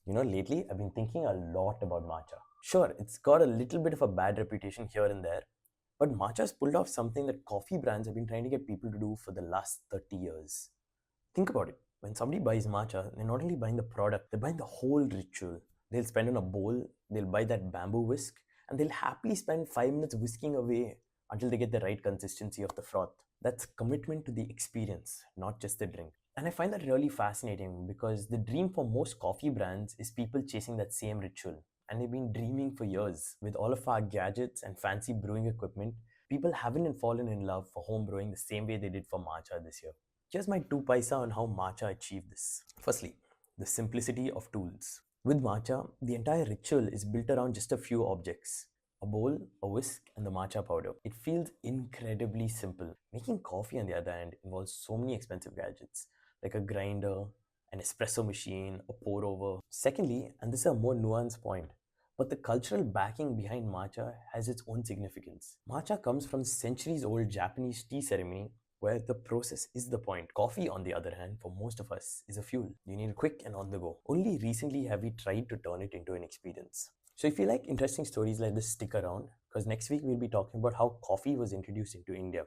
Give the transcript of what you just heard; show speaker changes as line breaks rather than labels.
Lately I've been thinking a lot about matcha. Sure, it's got a little bit of a bad reputation here and there, but matcha's pulled off something that coffee brands have been trying to get people to do for the last 30 years. Think about it. When somebody buys matcha, they're not only buying the product, they're buying the whole ritual. They'll spend on a bowl, they'll buy that bamboo whisk, and they'll happily spend 5 minutes whisking away until they get the right consistency of the froth. That's commitment to the experience, not just the drink. And I find that really fascinating because the dream for most coffee brands is people chasing that same ritual. And they've been dreaming for years. With all of our gadgets and fancy brewing equipment, people haven't fallen in love for home brewing the same way they did for matcha this year. Here's my two paisa on how matcha achieved this. Firstly, the simplicity of tools. With matcha, the entire ritual is built around just a few objects: a bowl, a whisk, and the matcha powder. It feels incredibly simple. Making coffee, on the other hand, involves so many expensive gadgets like a grinder, an espresso machine, a pour over. Secondly, and this is a more nuanced point, but the cultural backing behind matcha has its own significance. Matcha comes from centuries old Japanese tea ceremony where the process is the point. Coffee, on the other hand, for most of us, is a fuel. You need it quick and on the go. Only recently have we tried to turn it into an experience. So if you like interesting stories like this, stick around because next week we'll be talking about how coffee was introduced into India.